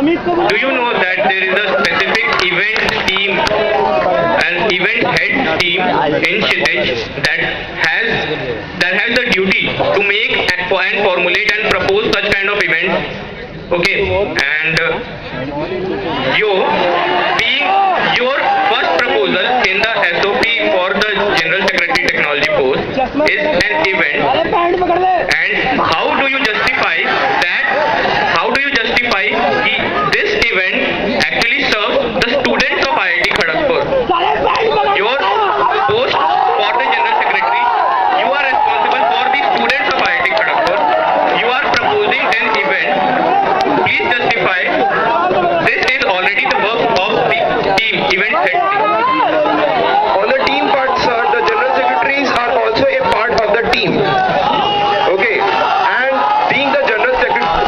Do you know that there is a specific event team, an event head team in Shitej that has the duty to make and formulate and propose such kind of events? Okay, and being your first proposal in the SOP for the General Secretary Technology post is an event, and how do you justify that? How do you justify this event actually serves the students of IIT Kharagpur? Your post for the General Secretary, you are responsible for the students of IIT Kharagpur. You are proposing an event. Please justify. This is already the work of the team, event head team. On the team part, sir, the general secretaries are also a part of the team. Okay, and being the general secretary,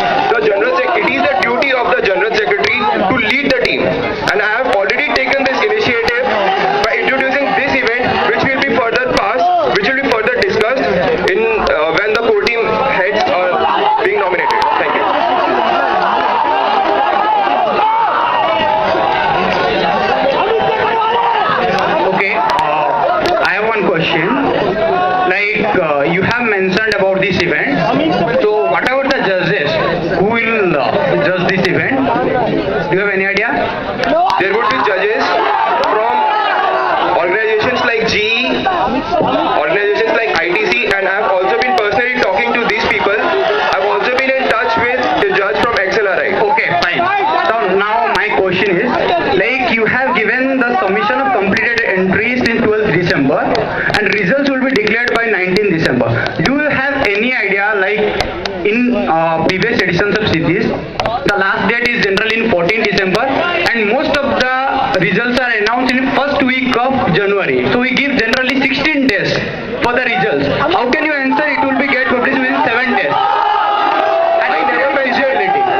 it is the duty of the general secretary to lead the team. And I have already taken this initiative by introducing this event, which will be further passed, which will be further discussed in when the core team heads are being nominated. Thank you. Okay, I have one question. Like you have mentioned about this event. So what about the judges? Who will judge this event? Do you have any idea? There would be judges from organizations like GE, organizations like ITC, and I have also been personally talking to these people. I have also been in touch with the judge from XLRI. Okay, fine. So now my question is, like you have given the submission of completed entries in 12th December and results will be declared by 19th December. Do you have any idea, like in previous editions of cities, the last date is generally in 14th December and most of the results are announced in first week of January. So we give generally 16 days for the results. How can you answer it will be get published within 7 days?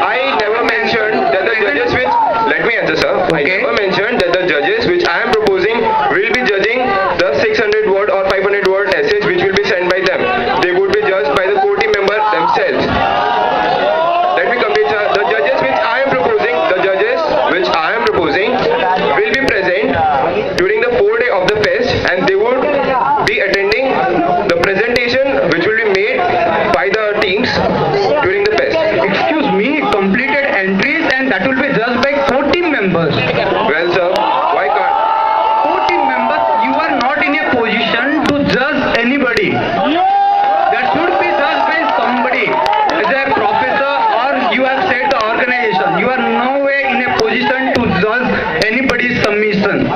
I never mentioned that the judges which, let me answer, sir. I never mentioned that the judges which I am proposing will be judging the 600 word or 500 word essays which will be sent by them. They would be judged by the core team member themselves. Let me complete, sir. The judges which I am proposing will be present during the 4 day of the fest, and they would be attending the presentation which will be made by the teams during the fest. Excuse me, completed entries and that will be judged by 4 team members. Well, sir, why can't? 4 team members, you are not in a position to judge anybody. That should be judged by somebody. As a professor or you have said the organization. You are nowhere in a position to judge anybody's submission. We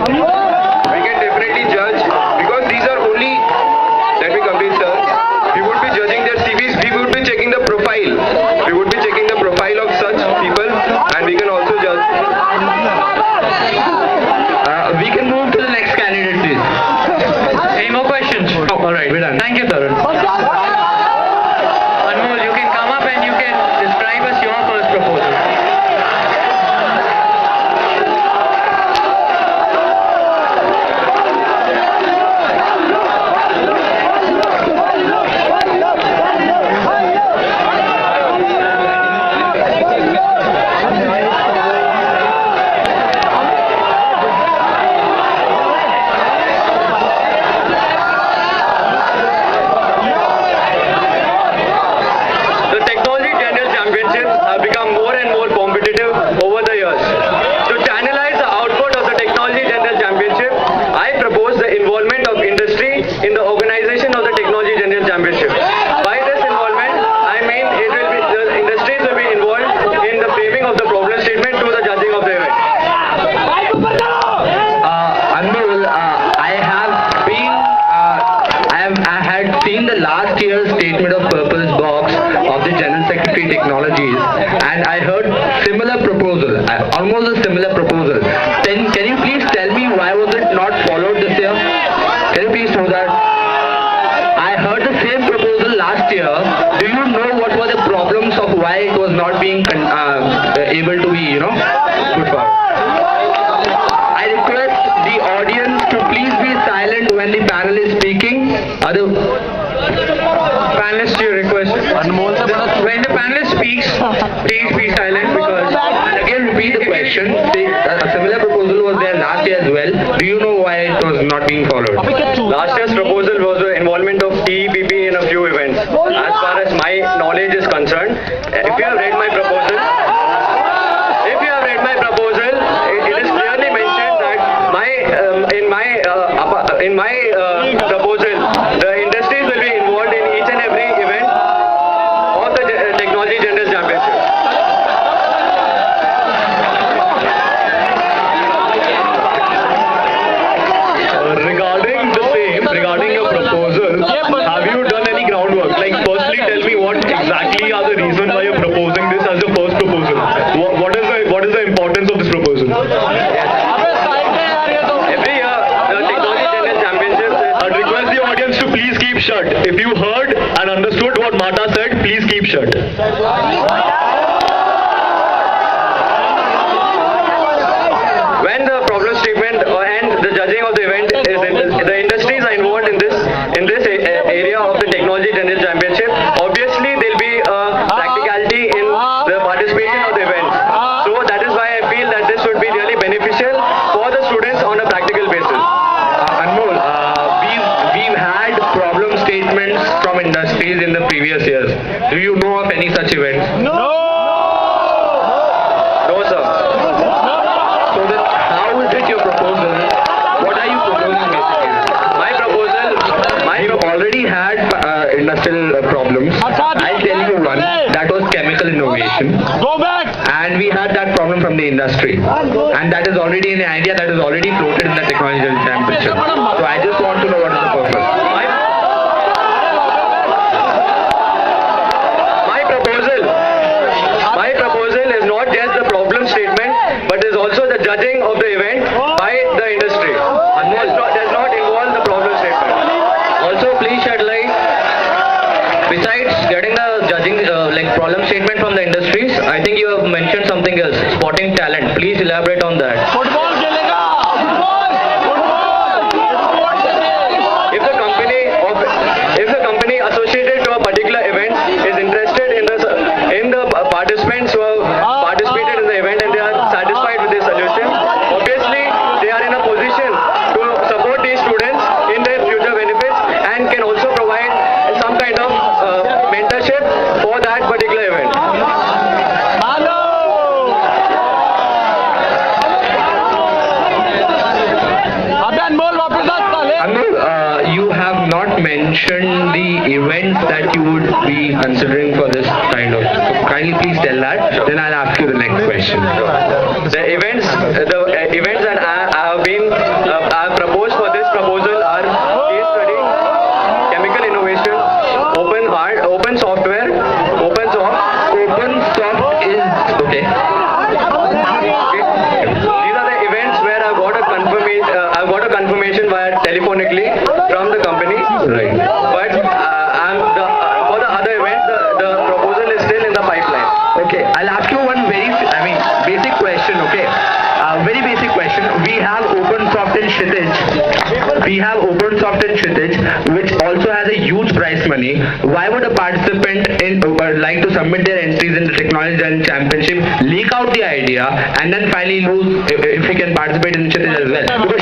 can definitely judge because these are only, let me complete, sir. We would be judging their CVs, we would be checking the profile. We would be checking the profile of such people, and we can also judge. We can move to the next candidate, please. Any more questions? Oh, all right, we're done. Thank you, Tarun. Anmol, you can come up and you can describe us your first proposal. The Technology General Championships have become more and more competitive over the years. To channelize the output of the Technology General Championship, I propose the involvement of industry in the organization of the Technology General Championship. By this involvement, I mean the industries will be involved in the framing of the problem statement to the judging of the event. Anmol, I had seen the last year's statement of purpose box of the General Secretary Technologies, and I heard similar proposal, almost a similar proposal. Then can you please tell me why was it not followed this year? Can you please know that? I heard the same proposal last year. Do you know what were the problems of why it was not being able to be, put forward? I request the audience to please be silent when the panel is speaking. Other panelists, you request. When the panelist speaks, please be silent because again question. A similar proposal was there last year as well. Do you know why it was not being followed? Last year's proposal was the involvement of TEPP in a few events. As far as my knowledge is concerned, if you have read my proposal, it is clearly mentioned that in my proposal, the industries will be involved in each and every event of the Technology General Championship. Regarding your proposal, have you done any groundwork? Like, firstly, tell me what exactly are the reasons why you're proposing this as your first proposal. What is the importance of this proposal? Every year, the Technology General Championship I'd request the audience to please keep shut. If you heard and understood what Mata said, please keep shut. when the problem statement and the judging of the event is the industries are involved in this area of the Technology General Championship. Obviously, there'll be a practicality in the participation of the event. So that is why I feel that this would be really beneficial for the students on a practical basis. Anmol, we've had problem statements from industries in the previous years. Do you know of any such events? No, sir. So then, how is it your proposal? What are you proposing basically? My proposal, We've already had industrial problems. I'll tell you one. That was chemical innovation. Go back! And we had that problem from the industry. And that is already an idea that is already floated in the Technology Championship. So I just want to know what is the purpose. My proposal is not just the problem statement, but is also the judging of the event by the industry. Does not involve the problem statement. Also, please shed light. Besides getting the judging like problem statement from the industries, I think you have mentioned something else, spotting talent. Please elaborate on that. If the company associated to a particular event is interested in the participants who have participated in the event and they are satisfied with the solution, obviously they are in a position to support these students in their future benefits and can also provide some kind of mentorship for that particular event. Anmol, you have not mentioned the events that you would be considering for this kind of. So kindly please tell that. Then I'll ask you the next question. The events that I have proposed for this proposal are case study, chemical innovation, open software, open soft. Open soft is okay. These are the events where I've got a confirmation via telephonically from the company. Right. But for the other events, the proposal is still in the pipeline. Okay, I'll ask you one basic question, okay? Very basic question. We have OpenSoft and Shitij, which also has a huge prize money. Why would a participant like to submit their entries in the Technology Championship, leak out the idea, and then finally lose if he can participate in Shitij as well? Because